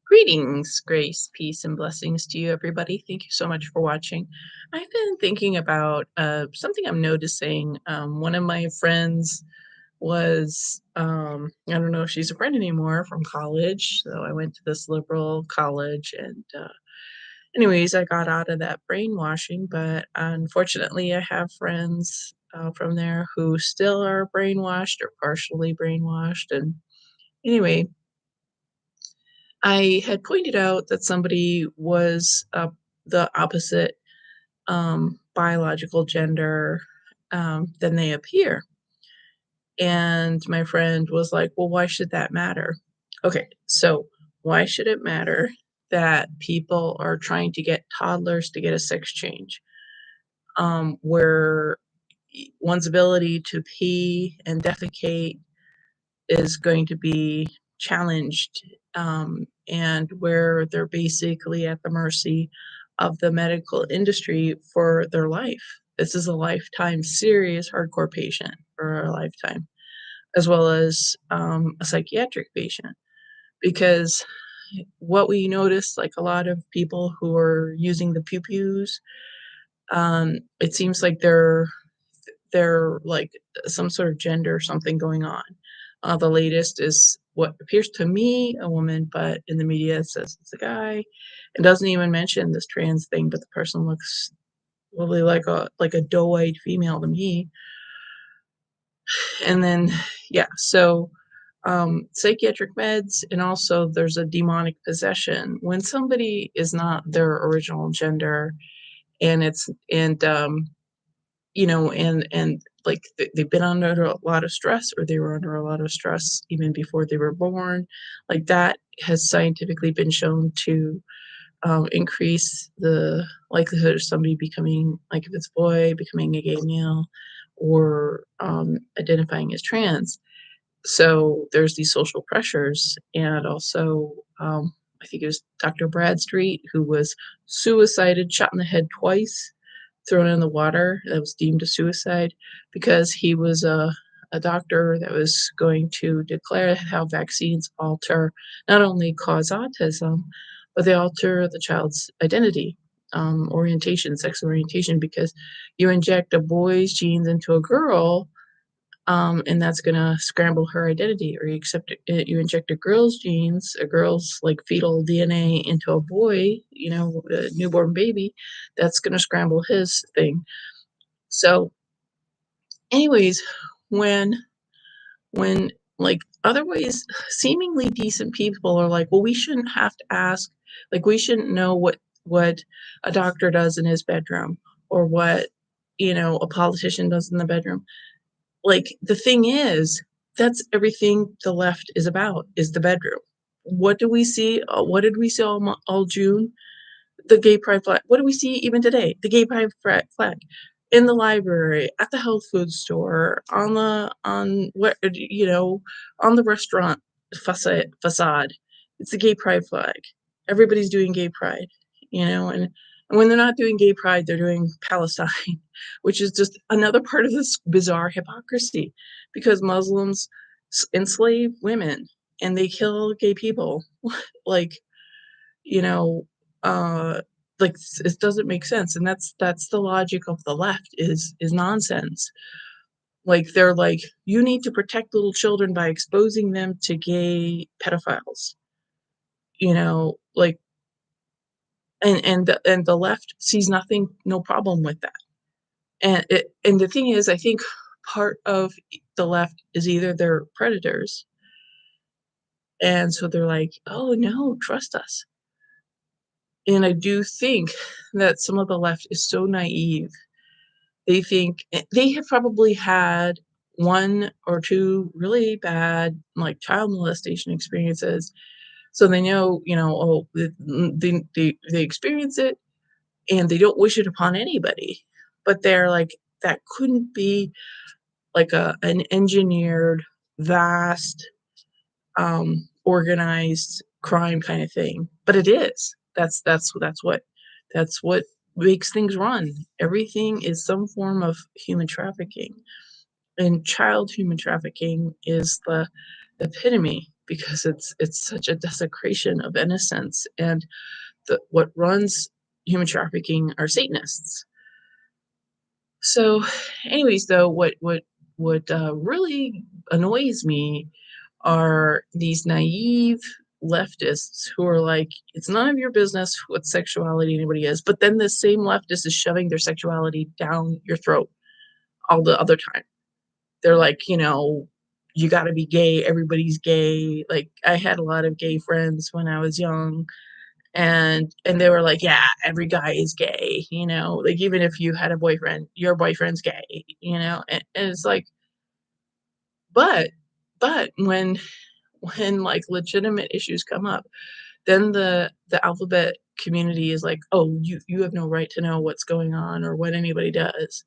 Greetings, grace, peace, and blessings to you, everybody. Thank you so much for watching. I've been thinking about something I'm noticing. One of my friends was, I don't know if she's a friend anymore from college. So I went to this liberal college. And, anyways, I got out of that brainwashing. But unfortunately, I have friends from there who still are brainwashed or partially brainwashed. And anyway, I had pointed out that somebody was the opposite biological gender than they appear. And my friend was like, well, why should that matter? Okay, so why should it matter that people are trying to get toddlers to get a sex change where one's ability to pee and defecate is going to be challenged, and where they're basically at the mercy of the medical industry for their life. This is a lifetime serious hardcore patient for a lifetime, as well as a psychiatric patient. Because what we notice, like a lot of people who are using the pew pews, it seems like they're like some sort of gender something going on. The latest is what appears to me a woman, but in the media it says it's a guy, and doesn't even mention this trans thing. But the person looks really like a doe-eyed female to me. And then, yeah, so psychiatric meds, and also there's a demonic possession when somebody is not their original gender, and it's and and like they've been under a lot of stress, or they were under a lot of stress even before they were born. Like that has scientifically been shown to increase the likelihood of somebody becoming, like if it's a boy, becoming a gay male, or identifying as trans. So there's these social pressures, and also I think it was Dr. Bradstreet who was suicided, shot in the head twice, thrown in the water. That was deemed a suicide because he was a doctor that was going to declare how vaccines alter, not only cause autism, but they alter the child's identity, orientation, sex orientation, because you inject a boy's genes into a girl, and that's gonna scramble her identity. Or you inject a girl's genes, a girl's like fetal DNA into a boy, a newborn baby, that's gonna scramble his thing. So, anyways, when when like otherwise seemingly decent people are like, well, we shouldn't have to ask, like we shouldn't know what a doctor does in his bedroom, or what a politician does in the bedroom. Like, the thing is, that's everything the left is about, is the bedroom. What do we see? What did we see all June? The gay pride flag. What do we see even today? The gay pride flag in the library, at the health food store, on the restaurant facade. It's the gay pride flag. Everybody's doing gay pride, and when they're not doing gay pride, they're doing Palestine, which is just another part of this bizarre hypocrisy, because Muslims enslave women and they kill gay people. like, you know, uh, it doesn't make sense, and that's the logic of the left is nonsense. Like, they're like, you need to protect little children by exposing them to gay pedophiles, like, and the left sees no problem with that. And the thing is, I think part of the left is either they're predators, and so they're like, oh no, trust us. And I do think that some of the left is so naive. They think they have probably had one or two really bad, like, child molestation experiences. So they know, oh, they experience it, and they don't wish it upon anybody. But they're like, that couldn't be like an engineered, vast, organized crime kind of thing. But it is. That's what makes things run. Everything is some form of human trafficking, and child human trafficking is the epitome, because it's such a desecration of innocence, and what runs human trafficking are Satanists. So, anyways, though, what really annoys me are these naive leftists who are like, it's none of your business what sexuality anybody is, but then the same leftist is shoving their sexuality down your throat all the other time. They're like, you got to be gay. Everybody's gay. Like, I had a lot of gay friends when I was young, and they were like, yeah, every guy is gay. Like, even if you had a boyfriend, your boyfriend's gay. And it's like, but when like legitimate issues come up, then the alphabet community is like, oh, you have no right to know what's going on or what anybody does.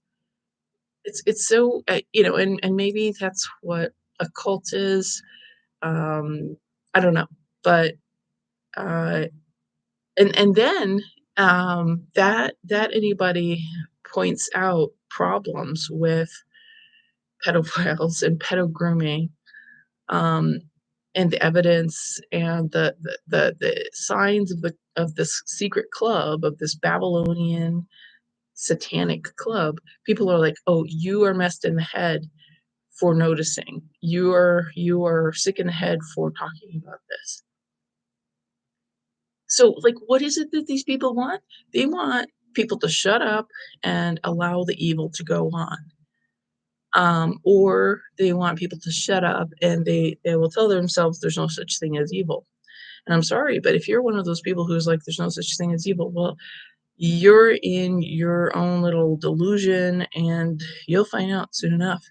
It's so, and maybe that's what a cult is. I don't know, but uh, and then that anybody points out problems with pedophiles and pedo grooming, um, and the evidence and the signs of this secret club, of this Babylonian satanic club. People are like, oh, you are messed in the head for noticing. You are sick in the head for talking about this. So, like, what is it that these people want? They want people to shut up and allow the evil to go on. Or they want people to shut up and they will tell themselves there's no such thing as evil. And I'm sorry, but if you're one of those people who's like, there's no such thing as evil, well, you're in your own little delusion and you'll find out soon enough.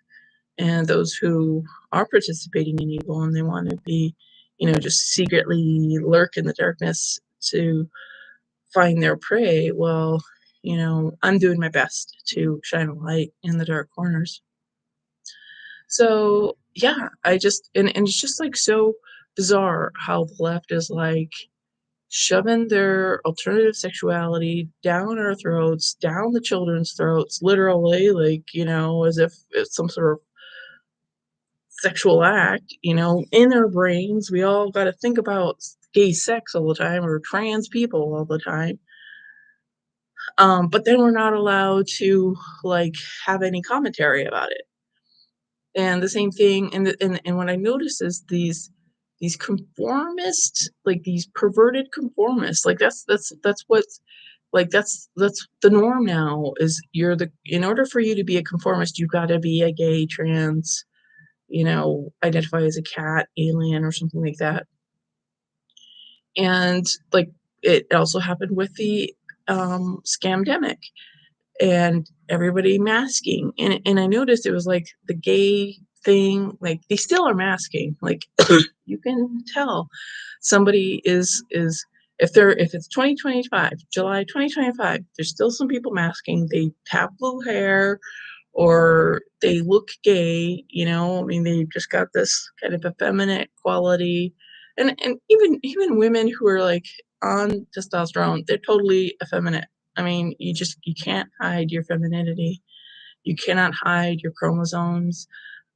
And those who are participating in evil and they want to be, just secretly lurk in the darkness to find their prey, well, I'm doing my best to shine a light in the dark corners. So, yeah, I just and it's just, like, so bizarre how the left is, like, shoving their alternative sexuality down our throats, down the children's throats, literally, like, as if it's some sort of sexual act, in our brains. We all gotta think about gay sex all the time or trans people all the time. But then we're not allowed to, like, have any commentary about it. And the same thing, and what I notice is these conformists, like these perverted conformists, like that's what's like that's the norm now. Is you're the In order for you to be a conformist, you've got to be a gay, trans, identify as a cat, alien, or something like that. And like it also happened with the scamdemic and everybody masking. And I noticed it was like the gay thing, like they still are masking. Like you can tell somebody is if it's 2025, July 2025, there's still some people masking. They have blue hair or they look gay, I mean, they just got this kind of effeminate quality. And even women who are like on testosterone, they're totally effeminate. I mean, you can't hide your femininity. You cannot hide your chromosomes,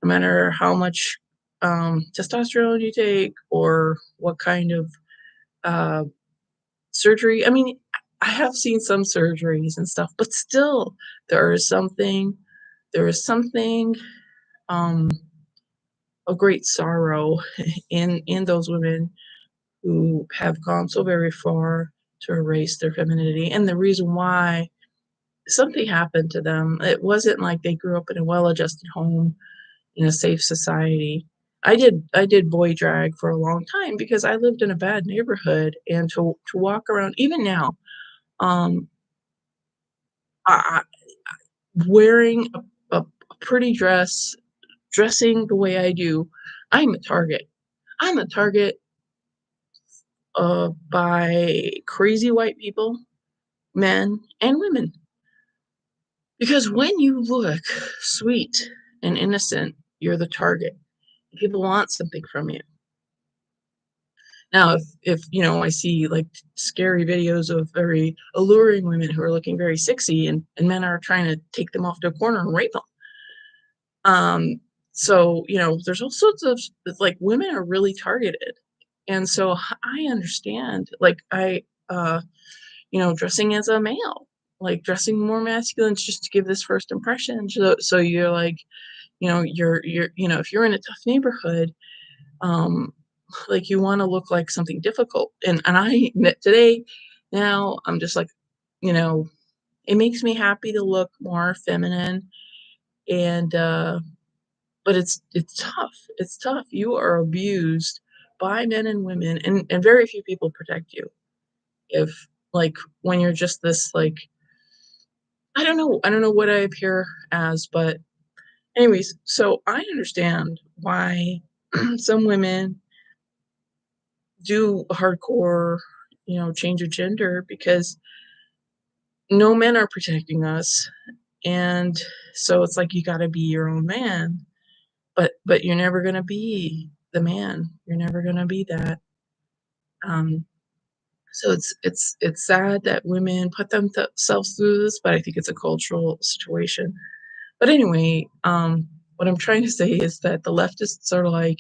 no matter how much testosterone you take or what kind of uh, surgery. I mean, I have seen some surgeries and stuff, but still, there is something, there is something um, of great sorrow in those women who have gone so very far to erase their femininity. And the reason why, something happened to them. It wasn't like they grew up in a well-adjusted home in a safe society. I did boy drag for a long time because I lived in a bad neighborhood, and to walk around even now, um, I wearing a pretty dress, dressing the way I do, I'm a target. I'm a target, by crazy white people, men and women. Because when you look sweet and innocent, you're the target. People want something from you. Now, if I see like scary videos of very alluring women who are looking very sexy and men are trying to take them off to a corner and rape them. So, there's all sorts of like, women are really targeted. And so I understand, like, dressing as a male, like dressing more masculine just to give this first impression. So you're like, if you're in a tough neighborhood, um, like you want to look like something difficult. And today, now I'm just like, you know, it makes me happy to look more feminine. And but it's tough. It's tough. You are abused by men and women, and very few people protect you. If like when you're just this like, I don't know what I appear as, but anyways, so I understand why some women do hardcore, change of gender, because no men are protecting us. And so it's like you got to be your own man, but you're never going to be the man. You're never going to be that. Um so it's sad that women put themselves through this, but I think it's a cultural situation. But anyway, what I'm trying to say is that the leftists are like,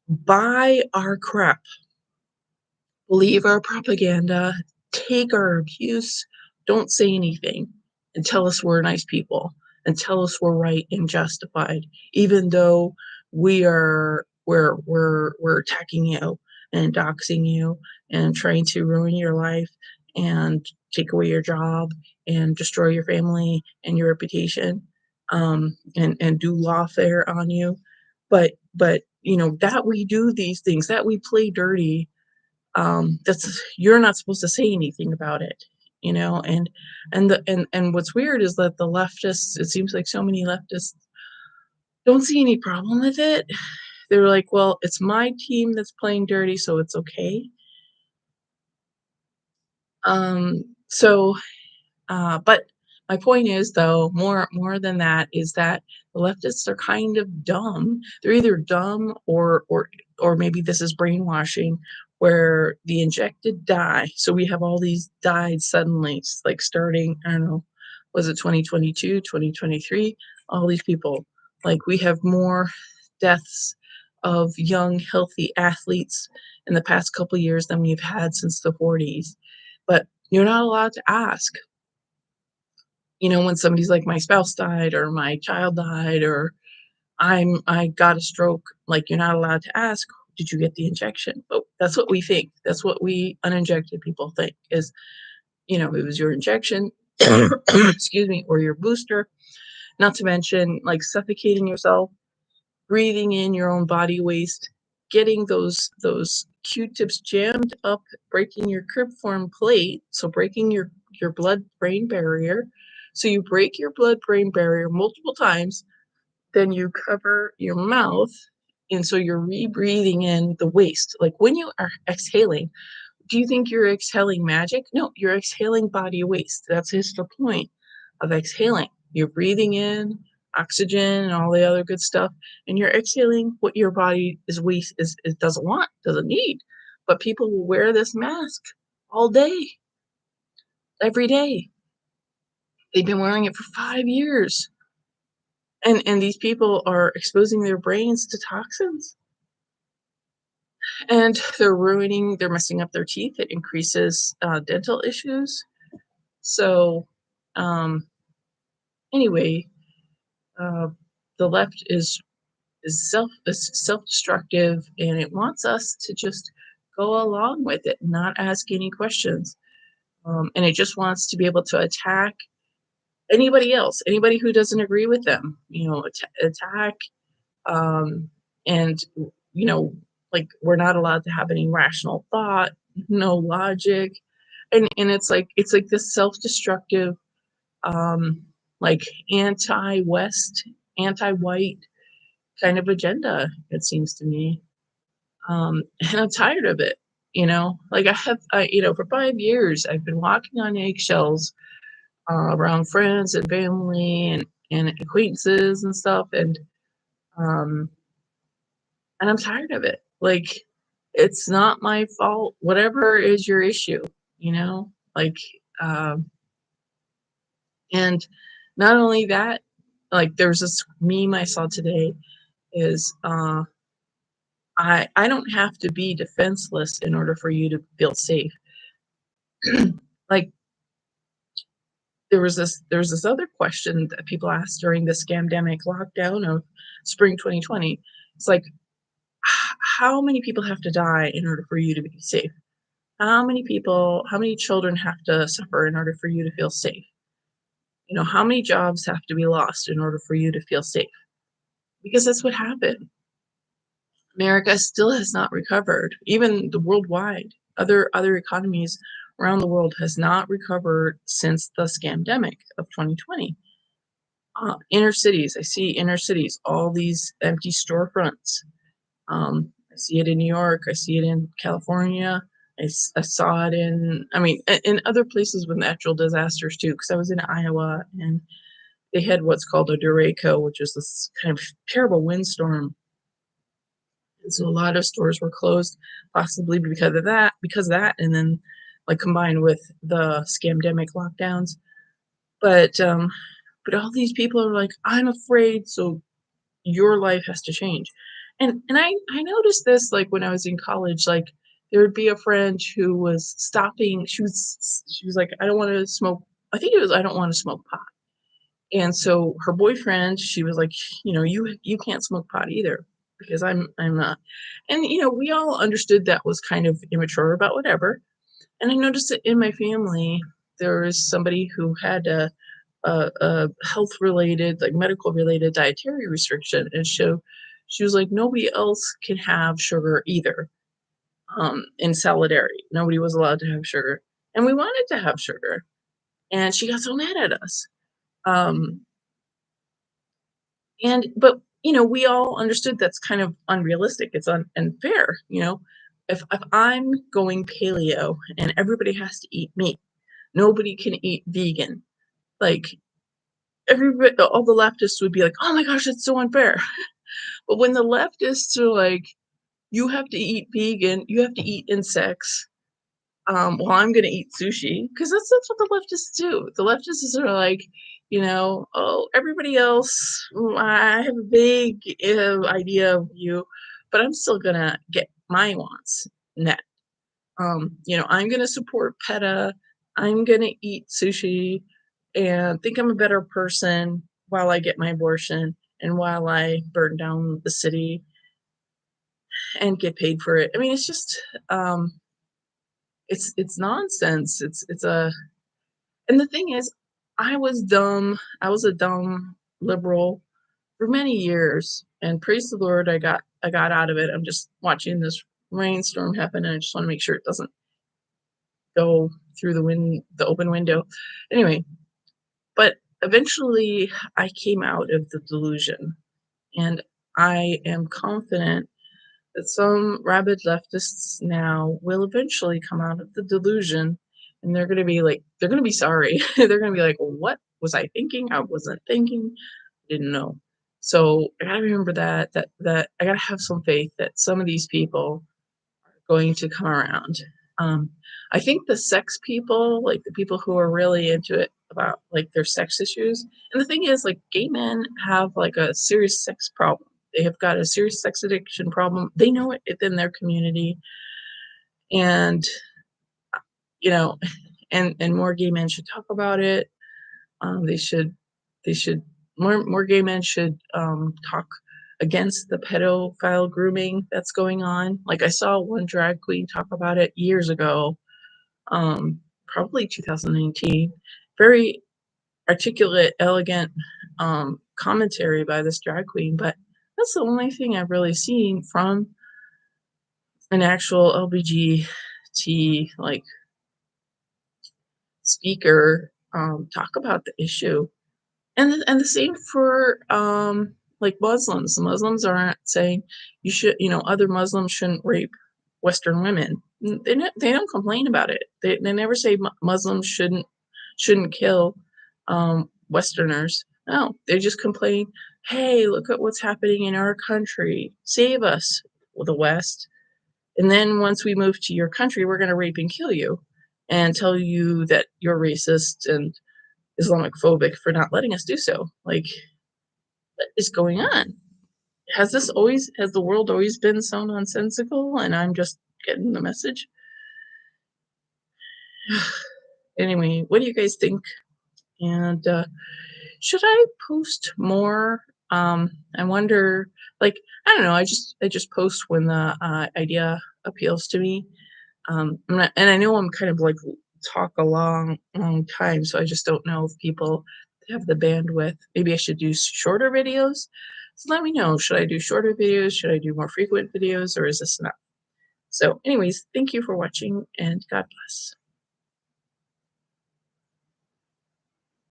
buy our crap, believe our propaganda, take our abuse, don't say anything, and tell us we're nice people, and tell us we're right and justified, even though we're attacking you and doxing you and trying to ruin your life and take away your job and destroy your family and your reputation, and do lawfare on you. But that we do these things, that we play dirty, that's you're not supposed to say anything about it, and what's weird is that the leftists, it seems like so many leftists don't see any problem with it. They're like, well, it's my team that's playing dirty, so it's okay. So but my point is, though, more than that, is that the leftists are kind of dumb. They're either dumb, or maybe this is brainwashing, where the injected dye. So we have all these died suddenly, like starting, I don't know, was it 2022, 2023? All these people, like we have more deaths of young, healthy athletes in the past couple years than we've had since the 40s. But you're not allowed to ask, when somebody's like, my spouse died or my child died or I got a stroke, like you're not allowed to ask, did you get the injection? But that's what we think. That's what we uninjected people think is, it was your injection, excuse me, or your booster, not to mention like suffocating yourself, breathing in your own body waste, getting those Q-tips jammed up, breaking your cribriform plate, so breaking your blood-brain barrier. So you break your blood-brain barrier multiple times, then you cover your mouth, and so you're rebreathing in the waste. Like when you are exhaling, do you think you're exhaling magic? No, you're exhaling body waste. That's just the point of exhaling. You're breathing in oxygen and all the other good stuff, and you're exhaling what your body is waste is it doesn't want, doesn't need. But people will wear this mask all day, every day. They've been wearing it for 5 years. And these people are exposing their brains to toxins, and they're messing up their teeth. It increases dental issues. So, um, anyway, uh, the left is self-destructive, and it wants us to just go along with it, not ask any questions. And it just wants to be able to attack anybody else, anybody who doesn't agree with them. Attack, um, and you know, like we're not allowed to have any rational thought, no logic, and it's like this self-destructive, um, like anti-West, anti-white kind of agenda. It seems to me, and I'm tired of it. Like for 5 years I've been walking on eggshells around friends and family and acquaintances and stuff, um, and I'm tired of it. Like, it's not my fault. Whatever is your issue, like, um, and not only that. Like, there's this meme I saw today is, I don't have to be defenseless in order for you to feel safe. Like, there was this other question that people asked during the scamdemic lockdown of spring 2020. It's like, how many people have to die in order for you to be safe? How many children have to suffer in order for you to feel safe? How many jobs have to be lost in order for you to feel safe? Because that's what happened. America still has not recovered, even the worldwide. Other economies around the world has not recovered since the scamdemic of 2020. Inner cities, I see inner cities, all these empty storefronts. I see it in New York. I see it in California. I saw it in other places with natural disasters too, because I was in Iowa and they had what's called a derecho, which is this kind of terrible windstorm. And so a lot of stores were closed, possibly because of that, and then like combined with the scamdemic lockdowns. But all these people are like, I'm afraid, so your life has to change. And I noticed this like when I was in college, like there would be a friend who was stopping, she was like, I don't want to smoke. I think it was I don't want to smoke pot. And so her boyfriend, she was like, you can't smoke pot either because I'm not. And we all understood that was kind of immature, but whatever. And I noticed that in my family, there was somebody who had a health related, like medical related dietary restriction. And so she was like, nobody else can have sugar either. In solidarity, nobody was allowed to have sugar. And we wanted to have sugar. And she got so mad at us. Um, but we all understood that's kind of unrealistic. It's unfair. If I'm going paleo and everybody has to eat meat, nobody can eat vegan. Like everybody, all the leftists would be like, "Oh my gosh, that's so unfair." But when the leftists are like, "You have to eat vegan, you have to eat insects," well, I'm gonna eat sushi because that's what the leftists do. The leftists are like, "Oh, everybody else, I have a big idea of you, but I'm still gonna get my wants met. I'm gonna support PETA. I'm gonna eat sushi and think I'm a better person while I get my abortion and while I burn down the city and get paid for it." I mean, it's just, it's nonsense. And the thing is, I was dumb. I was a dumb liberal for many years, and praise the Lord, I got out of it. I'm just watching this rainstorm happen, and I just want to make sure it doesn't go through the open window. Anyway, but eventually I came out of the delusion, and I am confident that some rabid leftists now will eventually come out of the delusion, and they're going to be sorry. They're going to be like, what was I thinking? I wasn't thinking, didn't know. So I got to remember that I got to have some faith that some of these people going to come around. Um, I think the sex people, like the people who are really into it about like their sex issues, and the thing is, like gay men have like a serious sex problem. They have got a serious sex addiction problem. They know it within their community, and you know, and more gay men should talk about it. They should they should more gay men should talk against the pedophile grooming that's going on. Like I saw one drag queen talk about it years ago, probably 2019. Very articulate, elegant commentary by this drag queen, but that's the only thing I've really seen from an actual LBGT like speaker talk about the issue. And the same for, like, Muslims. The Muslims aren't saying other Muslims shouldn't rape Western women. They don't complain about it. They never say Muslims shouldn't kill, Westerners. No, they just complain, "Hey, look at what's happening in our country. Save us, the West. And then once we move to your country, we're gonna rape and kill you and tell you that you're racist and Islamic phobic for not letting us do so." Like, What is going on? Has the world always been so nonsensical and I'm just getting the message? Anyway, what do you guys think? And, should I post more? I wonder, like, I don't know, I just post when the, idea appeals to me. I'm not and I know I'm kind of, like, talk a long time, so I just don't know if people have the bandwidth. Maybe I should do shorter videos? So let me know, should I do shorter videos? Should I do more frequent videos, or is this enough? So anyways, thank you for watching, and God bless.